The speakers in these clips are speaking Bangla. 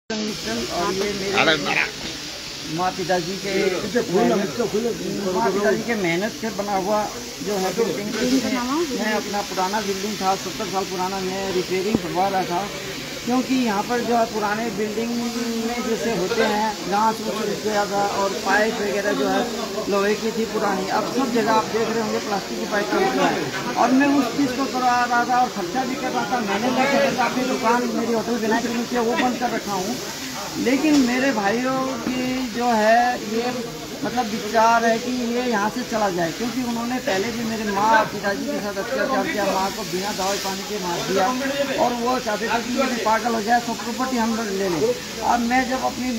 और ये मेरे माँ पिताजी के मेहनत से बना हुआ जो है बिल्डिंग। मैं अपना पुराना बिल्डिंग था, 70 साल पुराना, मैं रिपेयरिंग करवा रहा था, क्योंकि यहाँ पर जो है पुराने बिल्डिंग में जैसे होते हैं घास उस गया था और पाइप वगैरह जो है लोहे की थी पुरानी। अब सब जगह आप देख रहे होंगे प्लास्टिक की पाइप चलती है, और मैं उस चीज़ को करवा रहा था और खर्चा भी कर रहा था। मैंने क्या कर रहा था, अपनी दुकान मेरी होटल बिना के नीचे वो बंद कर रखा हूँ। लेकिन मेरे भाइयों की जो है ये मतलब विचार है कि ये यहाँ से चला जाए, क्योंकि उन्होंने पहले भी मेरे माँ पिताजी के साथ अत्याचार किया, माँ को बिना दवाई पानी के मार दिया, और वो चाहते थे कि ये पागल हो जाए, सब प्रॉपर्टी हम लोग ले लें। अब मैं जब अपनी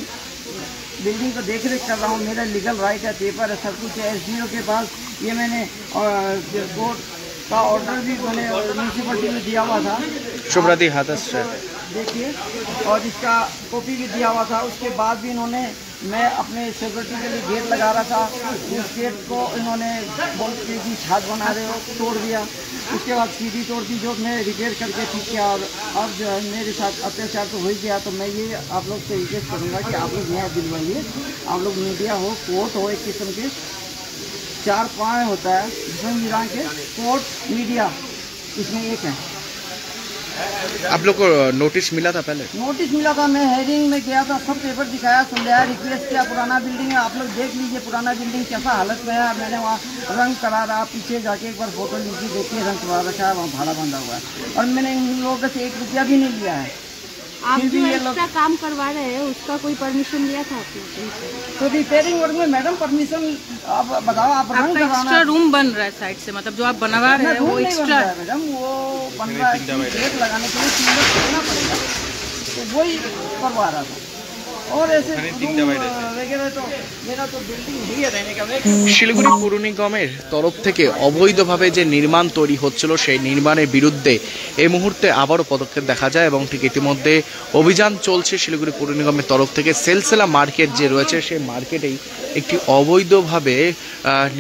बिल्डिंग को देख रेख कर रहा हूँ, मेरा लीगल राइट है, पेपर है, सब कुछ है, SDO के पास ये मैंने कोर्ट का ऑर्डर भी मैंने म्यूनसिपलिटी में दिया हुआ था, शुभरात्रि हादस देखिए, और इसका कॉपी भी दिया हुआ था। उसके बाद भी इन्होंने, मैं अपने सिक्योरिटी के लिए गेट लगा रहा था, उस गेट को इन्होंने बोल के कि छात बना रहे हो, तोड़ दिया। उसके बाद सीढ़ी तोड़ दी, जो मैं रिपेयर करके ठीक किया, और अब जो है मेरे साथ अत्याचार तो हो ही गया। तो मैं ये आप लोग से रिक्वेस्ट करूँगा कि आप लोग न्याय दिलवाइए। आप लोग मीडिया हो, कोर्ट हो, एक किस्म के 4 पाँव होता है जिसमें मिला के कोर्ट मीडिया, इसमें एक है। आप लोग को नोटिस मिला था? पहले नोटिस मिला था, मैं हेयरिंग में गया था, सब पेपर दिखाया, समझाया, रिक्वेस्ट किया। पुराना बिल्डिंग है, आप लोग देख लीजिए पुराना बिल्डिंग कैसा हालत में है। मैंने वहाँ रंग करा रहा, पीछे जाके एक बार फोटो लीजिए, देखिए रंग करवा रखा है, वहाँ भाड़ा बंधा हुआ है, और मैंने इन लोगों से 1 रुपया भी नहीं लिया है। आप जो एक्स्ट्रा काम करवा रहे हैं उसका कोई परमिशन लिया था आपने? तो रिपेयरिंग वर्क में मैडम परमिशन आप बताओ, आप रंग कराना, एक्स्ट्रा रूम बन रहा है साइड से, मतलब जो आप बनवा रहे हैं वो एक्स्ट्रा है मैडम, वो बन रहा है, गेट लगाने के लिए सीमेंट करना पड़ेगा, तो वही करवा रहा था। और ऐसे वगैरह तो मेरा तो बिल्डिंग ही है रहने का। শিলিগুড়ি পৌর নিগমের তরফ থেকে অবৈধভাবে যে নির্মাণ তৈরি হচ্ছিল সেই নির্মাণের বিরুদ্ধে এই মুহূর্তে আবারও পদক্ষেপ দেখা যায়, এবং ঠিক ইতিমধ্যে অভিযান চলছে শিলিগুড়ি পৌর নিগমের তরফ থেকে। সেলসেলা মার্কেট যে রয়েছে সেই মার্কেটেই একটি অবৈধভাবে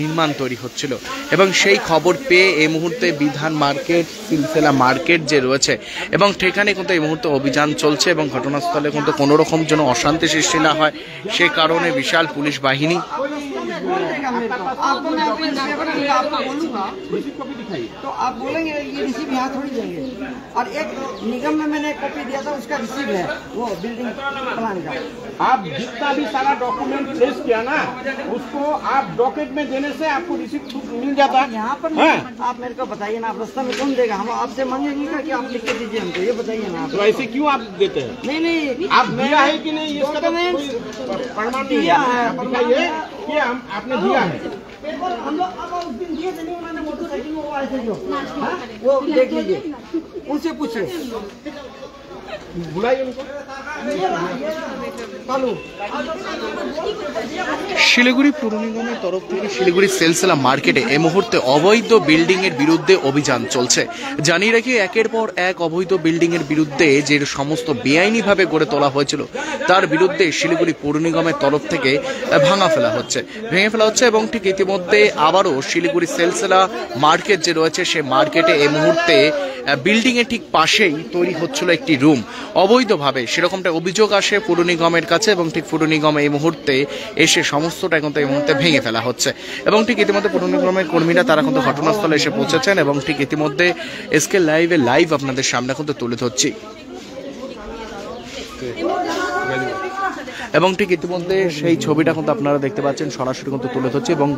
নির্মাণ তৈরি হচ্ছিল, এবং সেই খবর পেয়ে এই মুহূর্তে বিধান মার্কেট, সেলসেলা মার্কেট যে রয়েছে এবং সেখানে কিন্তু এই মুহূর্তে অভিযান চলছে, এবং ঘটনাস্থলে কিন্তু কোনো রকম যেন অশান্তি সৃষ্টি না হয় সে কারণে বিশাল পুলিশ বাহিনী। तो आप बोलेंगे ये रिसीव यहाँ थोड़ी देंगे, और एक निगम में मैंने कॉपी दिया था, उसका रिसीव है वो बिल्डिंग प्लान का। आप जितना भी सारा डॉक्यूमेंट पेश किया ना, उसको आप डॉक्यूमेंट में देने से आपको रिसीप्ट मिल जाता है। यहाँ पर आप मेरे को बताइए ना, आप रास्ता में कौन देगा? हम आपसे मांगेंगे क्या कि आप लिख के दीजिए हमको, ये बताइए ना। तो ऐसे क्यों आप देते हैं? नहीं, आप दिया है कि नहीं, इसका तो कोई प्रमाण दिया है, दिखाइए कि हम आपने दिया है। हम लोग अब उस दिन दिए थे, नहीं मैंने मोटरसाइकिल में वो आए थे जो, वो देख लीजिए, उनसे पूछिए, बुलाइए उनको। শিলিগুড়ি পৌর নিগমের তরফ থেকে শিলিগুড়ি সেলসেলা মার্কেটে এই মুহূর্তে অবৈধ বিল্ডিং এর বিরুদ্ধে অভিযান চলছে। জানিয়ে রাখি, একের পর এক অবৈধ বিল্ডিং এর বিরুদ্ধে যে সমস্ত বেআইনিভাবে গড়ে তোলা হয়েছিল তার বিরুদ্ধে শিলিগুড়ি পৌর নিগমের তরফ থেকে ভেঙে ফেলা হচ্ছে, এবং ঠিক ইতিমধ্যে আবারও শিলিগুড়ি সেলসেলা মার্কেট যে রয়েছে সেই মার্কেটে এই মুহূর্তে বিল্ডিং এর ঠিক পাশেই তৈরি হচ্ছিল একটি রুম অবৈধভাবে, সেরকমটা অভিযোগ আসে পৌর নিগমের কাছে, এবং ঠিক পৌর নিগম এই মুহূর্তে এসে সমস্তটা কিন্তু এই মুহূর্তে ভেঙে ফেলা হচ্ছে। এবং ঠিক ইতিমধ্যে পৌর নিগমের কর্মীরা তারা কিন্তু ঘটনাস্থলে এসে পৌঁছেছেন, এবং ঠিক ইতিমধ্যে এসকে লাইভ আপনাদের সামনে কিন্তু তুলে ধরছি। এবং ঠিক ইতিমধ্যে সেই ছবিটা কিন্তু আপনারা দেখতে পাচ্ছেন, সরাসরি কিন্তু তুলে ধরছে, এবং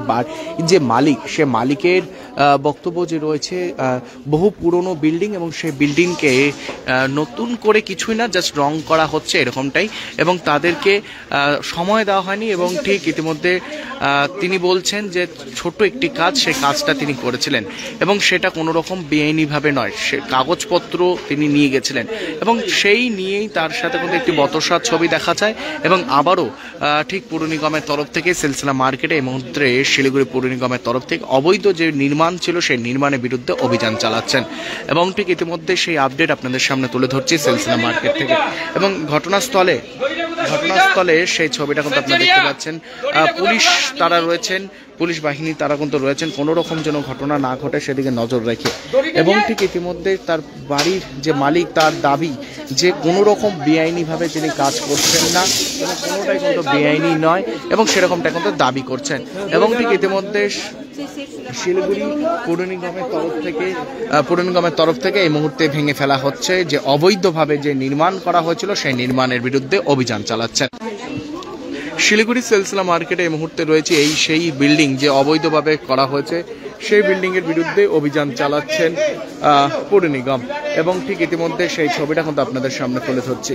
যে মালিক, সে মালিকের বক্তব্য যে রয়েছে, বহু পুরনো বিল্ডিং এবং সেই বিল্ডিংকে নতুন করে কিছুই না, জাস্ট রং করা হচ্ছে এরকমটাই, এবং তাদেরকে সময় দেওয়া হয়নি। এবং ঠিক ইতিমধ্যে তিনি বলছেন যে ছোট একটি কাজ, সেই কাজটা তিনি করেছিলেন, এবং সেটা কোনো রকম বেআইনিভাবে নয়, সে কাগজপত্র তিনি নিয়ে গেছিলেন, এবং সেই নিয়েই তার সাথে কিন্তু একটি বতসার ছবি দেখা যায়। এবং আবারও ঠিক পৌর নিগমের তরফ থেকে সেলসেলা মার্কেটে এই মুহূর্তে শিলিগুড়ি পৌর নিগমের তরফ থেকে অবৈধ যে নির্মাণ ছিল সেই নির্মাণের বিরুদ্ধে অভিযান চালাচ্ছেন, এবং ঠিক ইতিমধ্যে সেই আপডেট আপনাদের সামনে তুলে ধরছি সেলসেলা মার্কেট থেকে। এবং ঘটনাস্থলে ঘটনাস্থলে সেই ছবিটা কিন্তু আপনারা দেখতে পাচ্ছেন। পুলিশ তারা রয়েছেন, পুলিশ বাহিনী তারা কিন্তু রয়েছেন কোনো রকম যেন ঘটনা না ঘটে সেদিকে নজর রেখে। এবং ঠিক ইতিমধ্যে তার বাড়ির যে মালিক তার দাবি যে কোনো রকম বেআইনিভাবে তিনি কাজ করছেন না এবং কোনোটাই কিন্তু বেআইনি নয় এবং সেরকমটা কিন্তু দাবি করছেন। এবং ঠিক ইতিমধ্যে শিলিগুড়ি পৌর নিগমের তরফ থেকে এই মুহূর্তে ভেঙে ফেলা হচ্ছে যে অবৈধভাবে যে নির্মাণ করা হয়েছিল সেই নির্মাণের বিরুদ্ধে অভিযান চালাচ্ছেন। শিলিগুড়ি সেলসলা মার্কেটে এই মুহূর্তে রয়েছে সেই বিল্ডিং যে অবৈধভাবে করা হয়েছে সেই বিল্ডিং এর বিরুদ্ধে অভিযান চালাচ্ছেন পৌর নিগম। এবং ঠিক ইতিমধ্যে সেই ছবিটা কিন্তু আপনাদের সামনে তুলে ধরছি।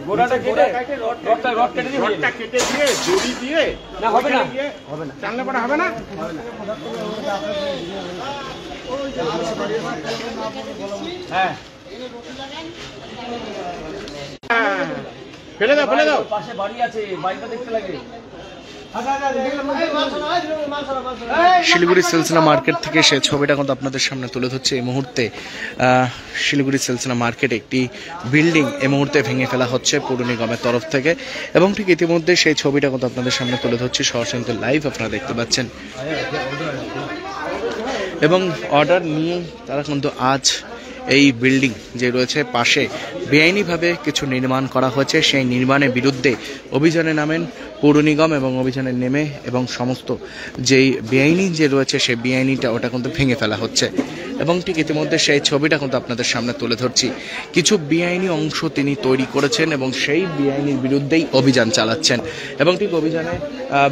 গোড়াটা কেটে রড কেটে দিয়ে জড়ি দিয়ে না হবে না টানলে পরে হবে না। হ্যাঁ ফেলে দাও পাশে বাড়ি আছে, বাড়িটা দেখতে লাগে। শিলিগুড়ি সেলসলা মার্কেট থেকে সেই ছবিটা কিন্তু আপনাদের সামনে তুলে ধরছে। এই মুহূর্তে শিলিগুড়ি সেলসলা মার্কেটে একটি বিল্ডিং এই মুহূর্তে ভেঙে ফেলা হচ্ছে পৌর নিগমের তরফ থেকে। এবং ঠিক ইতিমধ্যে সেই ছবিটা কিন্তু আপনাদের সামনে তুলে ধরছি, সরাসরি লাইভ আপনারা দেখতে পাচ্ছেন। এবং অর্ডার নিয়ে তারা কিন্তু আজ এই বিল্ডিং যে রয়েছে পাশে বেআইনিভাবে কিছু নির্মাণ করা হয়েছে সেই নির্মাণের বিরুদ্ধে অভিযানে নামেন পৌর নিগম। এবং অভিযানে নেমে এবং সমস্ত যেই বেআইনি যে রয়েছে সেই বেআইনিটা ওটা কিন্তু ভেঙে ফেলা হচ্ছে। এবং ঠিক ইতিমধ্যে সেই ছবিটা কিন্তু আপনাদের সামনে তুলে ধরছি। কিছু বেআইনি অংশ তিনি তৈরি করেছেন এবং সেই বেআইনির বিরুদ্ধেই অভিযান চালাচ্ছেন এবং ঠিক অভিযানে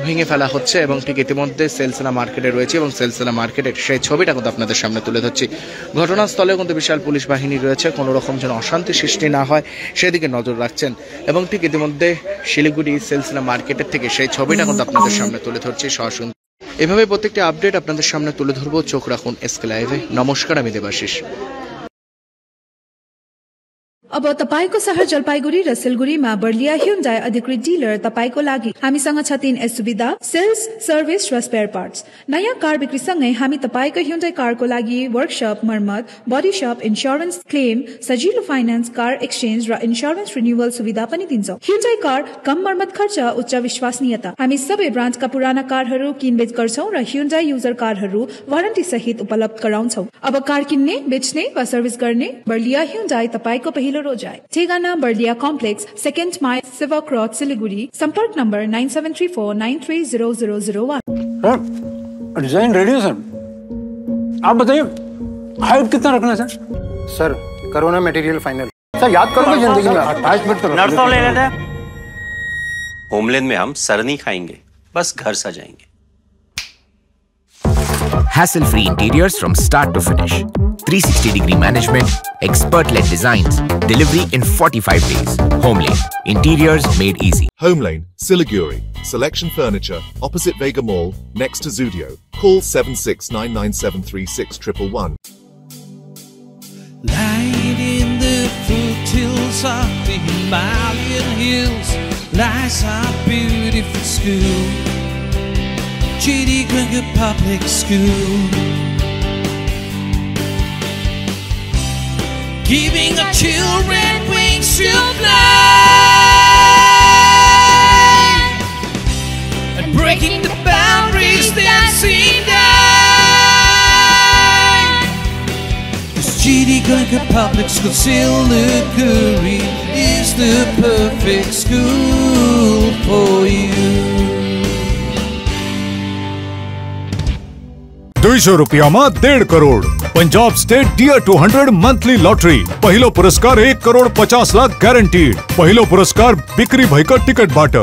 ভেঙে ফেলা হচ্ছে। এবং ঠিক ইতিমধ্যে সেলসলা মার্কেটে রয়েছে এবং সেলসলা মার্কেটের সেই ছবিটা কিন্তু আপনাদের সামনে তুলে ধরছি। ঘটনাস্থলে কিন্তু বিশাল পুলিশ বাহিনী রয়েছে, কোনো রকম যেন অশান্তি সৃষ্টি না হয় সেদিকে নজর রাখছেন। এবং ঠিক ইতিমধ্যে শিলিগুড়ি সেলসলা মার্কেটের থেকে সেই ছবিটা কিন্তু আপনাদের সামনে তুলে ধরছি সরাসরি। এভাবে প্রত্যেকটি আপডেট আপনাদের সামনে তুলে ধরবো, চোখ রাখুন এসকে লাইভে। नमस्कार, আমি দেবাশিস। अब तपाईको शहर जलपाइगुडी र सिलगुडीमा बर्लिया ह्युन्डाई अधिकृत डिलर तपाईको लागि हामीसँग छ 3 सुविधा, सेल्स, सर्भिस र स्पेयर पार्ट्स। नयाँ कार बिक्रीसँगै हामी तपाईको ह्युन्डाई कारको लागि वर्कशप, मर्मत, बडी शप, इन्स्योरेन्स क्लेम, सजिलो फाइनान्स, कार एक्सचेन्ज र इन्स्योरेन्स रिन्युअल सुविधा पनि दिन्छौं। ह्युन्डाई कार कम मर्मत खर्च, उच्च विश्वसनीयता। हामी सबै ब्रान्डका पुराना कारहरू किनबेच गर्छौं र ह्युन्डाई युजर कारहरू वारन्टी सहित उपलब्ध गराउँछौं। अब कार किन्ने, बेच्ने वा सर्भिस गर्ने बर्लिया ह्युन्डाई तपाईको पहिलो रोजाई। ठेगाना बर्लिया कॉम्प्लेक्स, 2nd माइल, सिवा क्रॉस, सिलीगुड़ी। संपर्क नंबर 9734930001। डिजाइन रेडी है सर, आप बताइए हाइट कितना रखना है sir? Corona material final. Sir याद करोगे जिंदगी में 28 मिनट तो नर्सों ले लेते हैं। होमलैंड में हम सर नहीं खाएंगे, बस घर सजाएंगे। Hassle-free interiors from start to finish. 360-degree management, expert-led designs, delivery in 45 days. Homelane, interiors made easy. Homelane, Siliguri. Selection Furniture, opposite Vega Mall, next to Zudio. Call 7699736111. Lying in the foothills of the Himalayan hills lies our beautiful school, J.D. Grenger Public School, giving our children wings to fly and breaking the boundaries that seem die. This J.D. Grenger Public School, Siliguri, is the perfect school for you. 200 रुपयाમાં 1.5 करोड़। Punjab state dear 200 monthly lottery. पहिलो पुरस्कार 1 करोड़ 50 लाख गारंटीड। पहिलो पुरस्कार बिक्री भएका टिकट बाट।